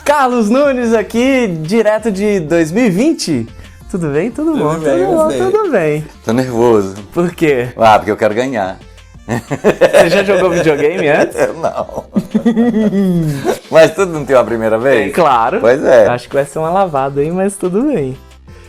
Carlos Nunes aqui, direto de 2020. Tudo bem? Tudo bom? Tudo bem. Tô nervoso. Por quê? Ah, porque eu quero ganhar. Você já jogou videogame antes? Não. Mas tudo não tem uma primeira vez? Claro. Pois é. Acho que vai ser uma lavada aí, mas tudo bem.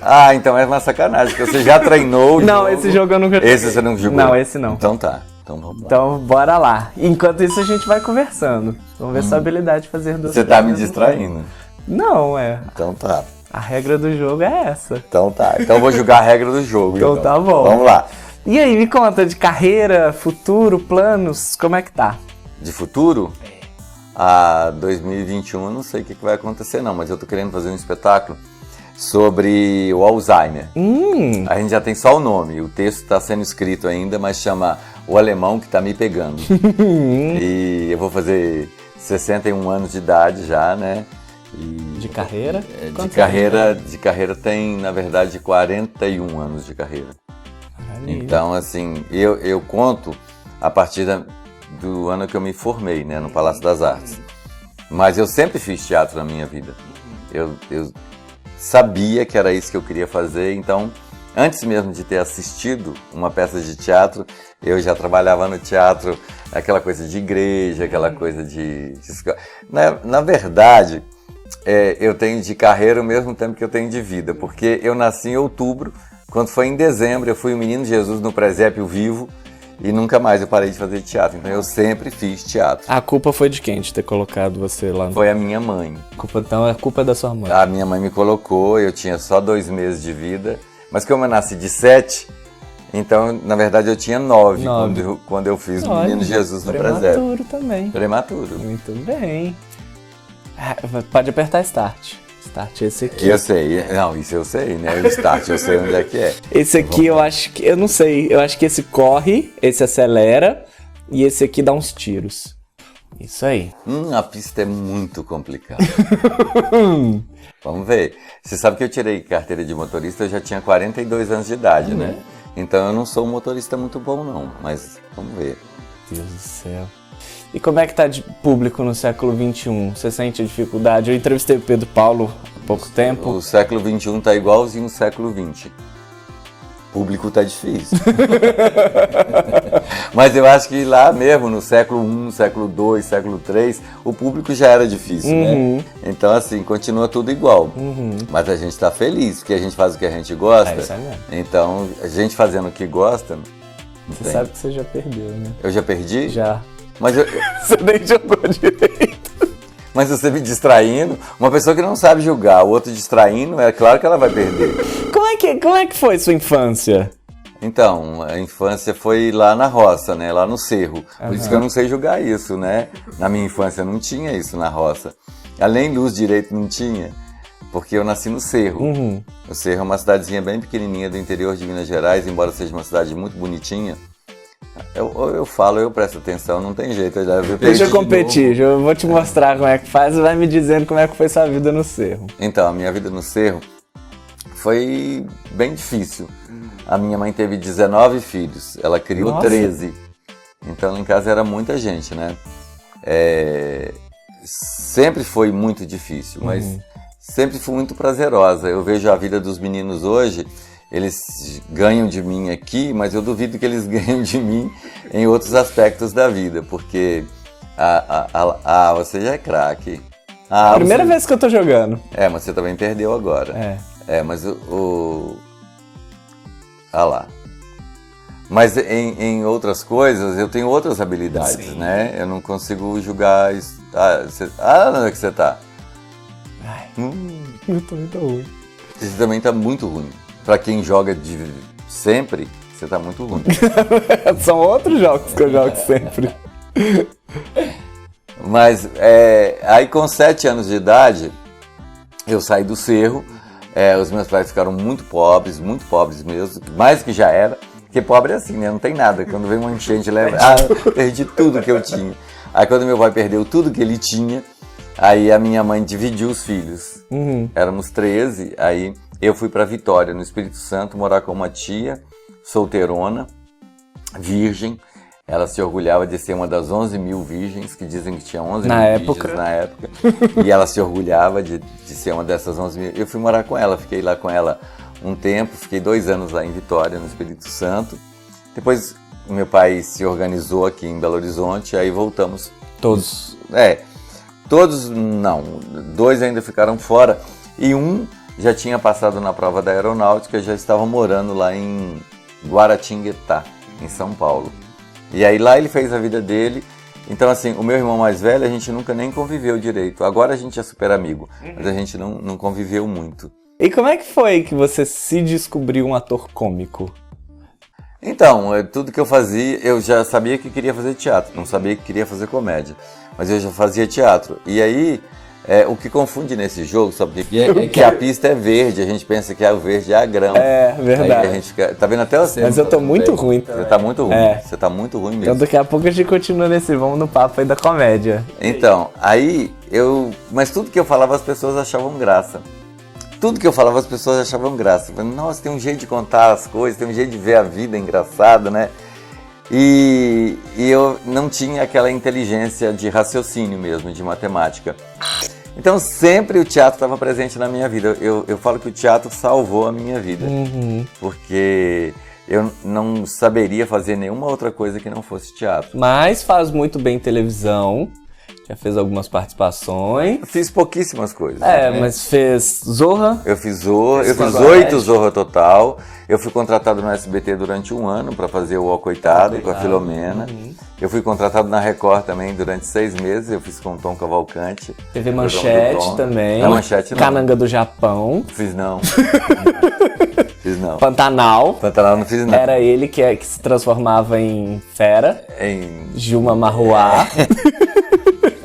Ah, então é uma sacanagem, porque você já treinou o Não, jogo. esse jogo eu nunca joguei. Esse você não jogou? Não, esse não. Então tá. Então vamos lá. Então bora lá. Enquanto isso a gente vai conversando. Vamos ver sua habilidade de fazer duas Você tá me coisas. distraindo. Não, é. Então tá. A regra do jogo é essa. Então tá. Então eu vou jogar a regra do jogo. Então tá bom. Vamos lá. E aí, me conta de carreira, futuro, planos, como é que tá? De futuro? A 2021 eu não sei o que vai acontecer não, mas eu tô querendo fazer um espetáculo sobre o Alzheimer. A gente já tem só o nome, o texto está sendo escrito ainda, mas chama O Alemão que tá me pegando. E eu vou fazer 61 anos de idade já, né? E De carreira? de carreira tem, na verdade, 41 anos de carreira. Então, assim, eu conto a partir do ano que eu me formei, né, no Palácio das Artes. Mas eu sempre fiz teatro na minha vida. Eu sabia que era isso que eu queria fazer, então, antes mesmo de ter assistido uma peça de teatro, eu já trabalhava no teatro, aquela coisa de igreja, aquela coisa de na verdade, eu tenho de carreira o mesmo tempo que eu tenho de vida, porque eu nasci em outubro, quando foi em dezembro eu fui o Menino Jesus no presépio vivo e nunca mais eu parei de fazer teatro, então eu sempre fiz teatro. A culpa foi de quem de ter colocado você lá? Foi a minha mãe. Então a culpa é da sua mãe. A minha mãe me colocou, eu tinha só 2 meses de vida, mas como eu nasci de 7, então na verdade eu tinha 9 quando eu fiz o Menino Jesus no presépio. Prematuro também. Prematuro. Muito bem. Pode apertar Start. Start esse aqui. Eu sei, não, isso eu sei, né? O Start, eu sei onde é que é. Esse aqui eu acho que, eu não sei, eu acho que esse corre, esse acelera e esse aqui dá uns tiros. Isso aí. A pista é muito complicada. Vamos ver. Você sabe que eu tirei carteira de motorista, eu já tinha 42 anos de idade, né? Então eu não sou um motorista muito bom não, mas vamos ver. Deus do céu. E como é que tá de público no século XXI? Você sente dificuldade? Eu entrevistei o Pedro Paulo há pouco tempo. O século XXI tá igualzinho o século XX. O público tá difícil. Mas eu acho que lá mesmo, no século I, século II, século III, o público já era difícil, né? Então, assim, continua tudo igual. Mas a gente tá feliz, porque a gente faz o que a gente gosta. Isso aí mesmo. Então, a gente fazendo o que gosta... Você sabe que você já perdeu, né? Eu já perdi? Já. Mas Você nem jogou direito. Mas você me distraindo, uma pessoa que não sabe jogar, o outro distraindo, é claro que ela vai perder. Como é que foi sua infância? Então, a infância foi lá na roça, né? Lá no cerro. Por isso que eu não sei jogar isso, né? Na minha infância não tinha isso na roça. Além luz direito não tinha, porque eu nasci no cerro. O cerro é uma cidadezinha bem pequenininha do interior de Minas Gerais, embora seja uma cidade muito bonitinha. Eu falo, eu presto atenção, não tem jeito. Deixa eu competir, eu vou te mostrar como é que faz e vai me dizendo como é que foi sua vida no cerro. Então, a minha vida no cerro foi bem difícil. A minha mãe teve 19 filhos, ela criou 13. Então, lá em casa era muita gente, né? Sempre foi muito difícil, mas sempre foi muito prazerosa. Eu vejo a vida dos meninos hoje... Eles ganham de mim aqui, mas eu duvido que eles ganham de mim em outros aspectos da vida, porque você já é craque. Primeira vez que eu tô jogando. Mas você também perdeu agora. Mas lá. Mas em outras coisas, eu tenho outras habilidades, né? Eu não consigo julgar isso. Onde é que você tá? Eu tô muito ruim. Você também tá muito ruim. Pra quem joga de sempre, você tá muito ruim. São outros jogos que eu jogo sempre. Mas aí com 7 anos de idade, eu saí do cerro. Os meus pais ficaram muito pobres mesmo, mais que já era. Porque pobre é assim, né? Não tem nada. Quando vem uma enchente, leva. Perdi tudo que eu tinha. Aí quando meu pai perdeu tudo que ele tinha, aí a minha mãe dividiu os filhos. Éramos 13, aí... Eu fui para Vitória, no Espírito Santo, morar com uma tia solteirona, virgem, Ela se orgulhava de ser uma das 11 mil virgens, que dizem que tinha 11 na mil época. virgens na época. E ela se orgulhava de ser uma dessas 11 mil. Eu fui morar com ela, fiquei lá com ela um tempo, fiquei 2 anos lá em Vitória, no Espírito Santo. Depois meu pai se organizou aqui em Belo Horizonte, aí voltamos. Todos? Todos não, 2 ainda ficaram fora. E um já tinha passado na prova da aeronáutica, já estava morando lá em Guaratinguetá, em São Paulo. E aí lá ele fez a vida dele. Então assim, o meu irmão mais velho a gente nunca nem conviveu direito. Agora a gente é super amigo, mas a gente não conviveu muito. E como é que foi que você se descobriu um ator cômico? Então, tudo que eu fazia, eu já sabia que queria fazer teatro, não sabia que queria fazer comédia, mas eu já fazia teatro. E aí, o que confunde nesse jogo, sabe? É que a pista é verde, a gente pensa que o verde é a grama. É, verdade. Aí a gente tá vendo até você. Mas eu tô muito ruim também. Você tá muito ruim, você tá muito ruim mesmo. Então daqui a pouco a gente continua nesse, vamos no papo aí da comédia. Então, aí mas tudo que eu falava as pessoas achavam graça. Tudo que eu falava as pessoas achavam graça. Nossa, tem um jeito de contar as coisas, tem um jeito de ver a vida engraçado, né? E eu não tinha aquela inteligência de raciocínio mesmo, de matemática. Então sempre o teatro estava presente na minha vida. Eu falo que o teatro salvou a minha vida. Porque eu não saberia fazer nenhuma outra coisa que não fosse teatro. Mas faz muito bem televisão. Já fez algumas participações. Fiz pouquíssimas coisas. Né? Mas fez Zorra? Eu fiz Zorra, eu fiz 8 Zorra total. Eu fui contratado no SBT durante 1 ano para fazer o Ó Coitado com a Filomena. Eu fui contratado na Record também durante 6 meses. Eu fiz com o Tom Cavalcante. Teve Manchete também. Na Manchete não. Cananga do Japão. Fiz não. Fiz não. Pantanal. Pantanal não fiz não. Era ele que se transformava em fera. Em Gilma Marruá.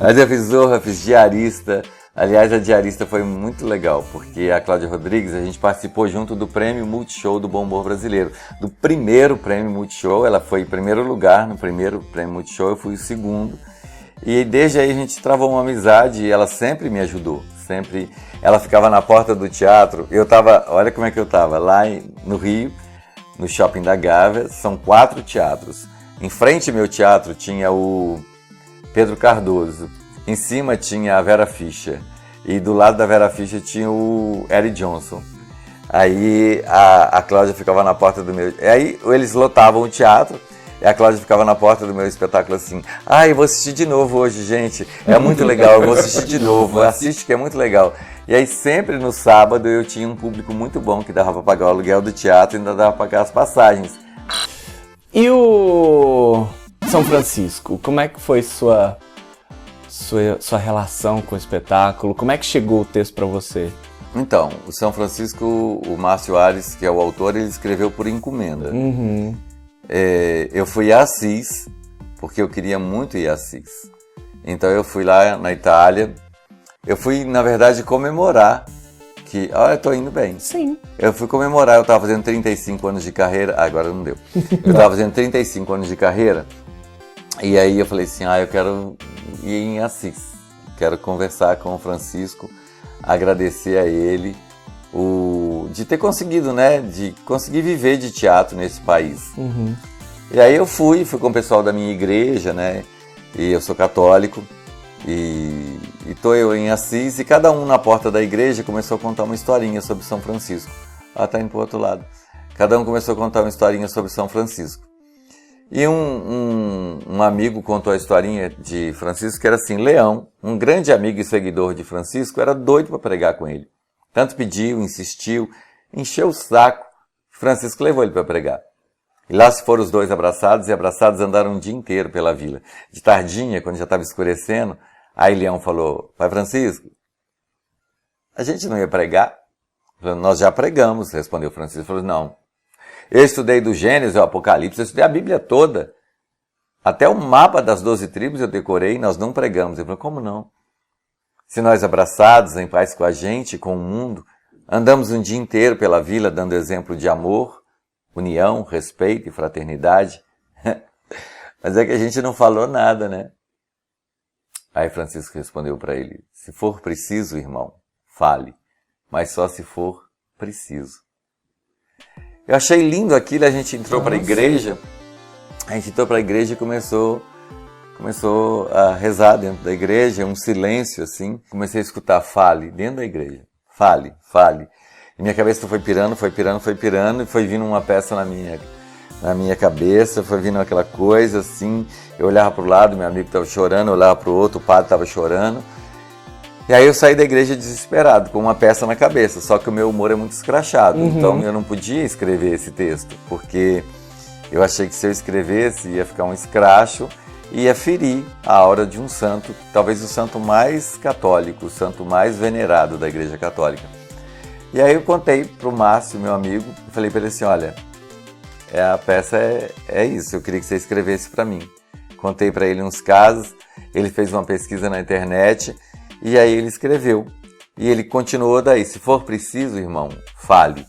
Mas eu fiz Zorra, fiz Diarista. Aliás, a Diarista foi muito legal, porque a Cláudia Rodrigues, a gente participou junto do Prêmio Multishow do Bom Humor Brasileiro. Do primeiro Prêmio Multishow, ela foi em primeiro lugar no primeiro Prêmio Multishow, eu fui o segundo. E desde aí a gente travou uma amizade e ela sempre me ajudou. Sempre. Ela ficava na porta do teatro, olha como é que eu tava, lá no Rio, no Shopping da Gávea, são 4 teatros. Em frente ao meu teatro tinha o Pedro Cardoso, em cima tinha a Vera Fischer e do lado da Vera Fischer tinha o Eric Johnson. Aí a Cláudia ficava na porta do meu... Aí eles lotavam o teatro e a Cláudia ficava na porta do meu espetáculo assim: eu vou assistir de novo hoje, gente, é muito legal, eu vou assistir de novo, assiste que é muito legal. E aí sempre no sábado eu tinha um público muito bom que dava para pagar o aluguel do teatro e ainda dava para pagar as passagens. E o São Francisco, como é que foi sua relação com o espetáculo? Como é que chegou o texto para você? Então, o São Francisco, o Márcio Ares, que é o autor, ele escreveu por encomenda. Eu fui a Assis, porque eu queria muito ir a Assis. Então eu fui lá na Itália, eu fui, na verdade, comemorar que... eu tô indo bem. Sim. Eu fui comemorar, eu tava fazendo 35 anos de carreira, agora não deu. Eu tava fazendo 35 anos de carreira, e aí eu falei assim, eu quero ir em Assis, quero conversar com o Francisco, agradecer a ele de ter conseguido, né, de conseguir viver de teatro nesse país. E aí eu fui com o pessoal da minha igreja, né, e eu sou católico, e tô eu em Assis, e cada um na porta da igreja começou a contar uma historinha sobre São Francisco. Tá indo pro outro lado. Cada um começou a contar uma historinha sobre São Francisco. E um amigo contou a historinha de Francisco, que era assim: Leão, um grande amigo e seguidor de Francisco, era doido para pregar com ele. Tanto pediu, insistiu, encheu o saco, Francisco levou ele para pregar. E lá se foram os dois abraçados, e abraçados andaram um dia inteiro pela vila. De tardinha, quando já estava escurecendo, aí Leão falou: Pai Francisco, a gente não ia pregar? Falei: nós já pregamos, respondeu Francisco. Ele falou: não. Eu estudei do Gênesis ao Apocalipse, eu estudei a Bíblia toda. Até o mapa das 12 tribos eu decorei e nós não pregamos. Ele falou: como não? Se nós abraçados, em paz com a gente, com o mundo, andamos um dia inteiro pela vila dando exemplo de amor, união, respeito e fraternidade. Mas é que a gente não falou nada, né? Aí Francisco respondeu para ele: se for preciso, irmão, fale, mas só se for preciso. Eu achei lindo aquilo, a gente entrou para a igreja A gente entrou para a igreja e começou a rezar dentro da igreja, um silêncio assim. Comecei a escutar fale dentro da igreja. Fale, fale. E minha cabeça foi pirando, e foi vindo uma peça na minha cabeça, foi vindo aquela coisa assim. Eu olhava para o lado, meu amigo estava chorando, eu olhava para o outro, o padre estava chorando. E aí eu saí da igreja desesperado, com uma peça na cabeça, só que o meu humor é muito escrachado, então eu não podia escrever esse texto, porque eu achei que se eu escrevesse ia ficar um escracho e ia ferir a aura de um santo, talvez o santo mais católico, o santo mais venerado da Igreja Católica. E aí eu contei para o Márcio, meu amigo, e falei para ele assim, olha, a peça é isso, eu queria que você escrevesse para mim. Contei para ele uns casos, ele fez uma pesquisa na internet, e aí ele escreveu. E ele continuou daí, se for preciso, irmão, fale,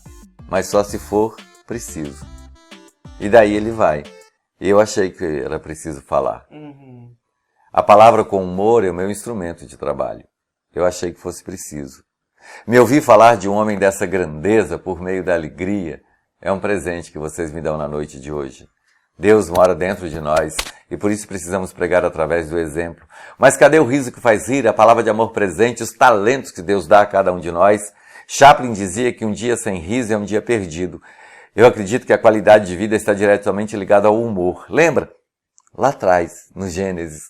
mas só se for preciso. E daí ele vai. Eu achei que era preciso falar. A palavra com humor é o meu instrumento de trabalho. Eu achei que fosse preciso. Me ouvir falar de um homem dessa grandeza por meio da alegria é um presente que vocês me dão na noite de hoje. Deus mora dentro de nós e por isso precisamos pregar através do exemplo. Mas cadê o riso que faz rir, a palavra de amor presente, os talentos que Deus dá a cada um de nós? Chaplin dizia que um dia sem riso é um dia perdido. Eu acredito que a qualidade de vida está diretamente ligada ao humor. Lembra? Lá atrás, no Gênesis,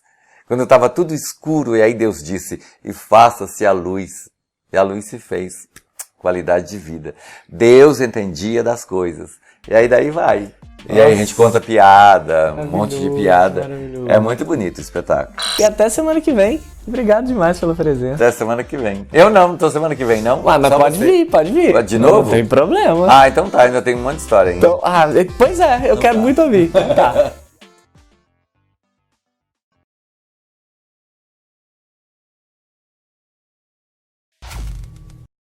quando estava tudo escuro e aí Deus disse, e faça-se a luz. E a luz se fez. Qualidade de vida. Deus entendia das coisas. E aí daí vai. E aí a gente conta piada, um monte de piada. É muito bonito o espetáculo. E até semana que vem. Obrigado demais pela presença. Até semana que vem. Eu não tô semana que vem, não. Mas pode vir, pode vir. De novo? Não tem problema. Ah, então tá, ainda tem um monte de história ainda. Então, pois é, eu quero muito ouvir. Tá.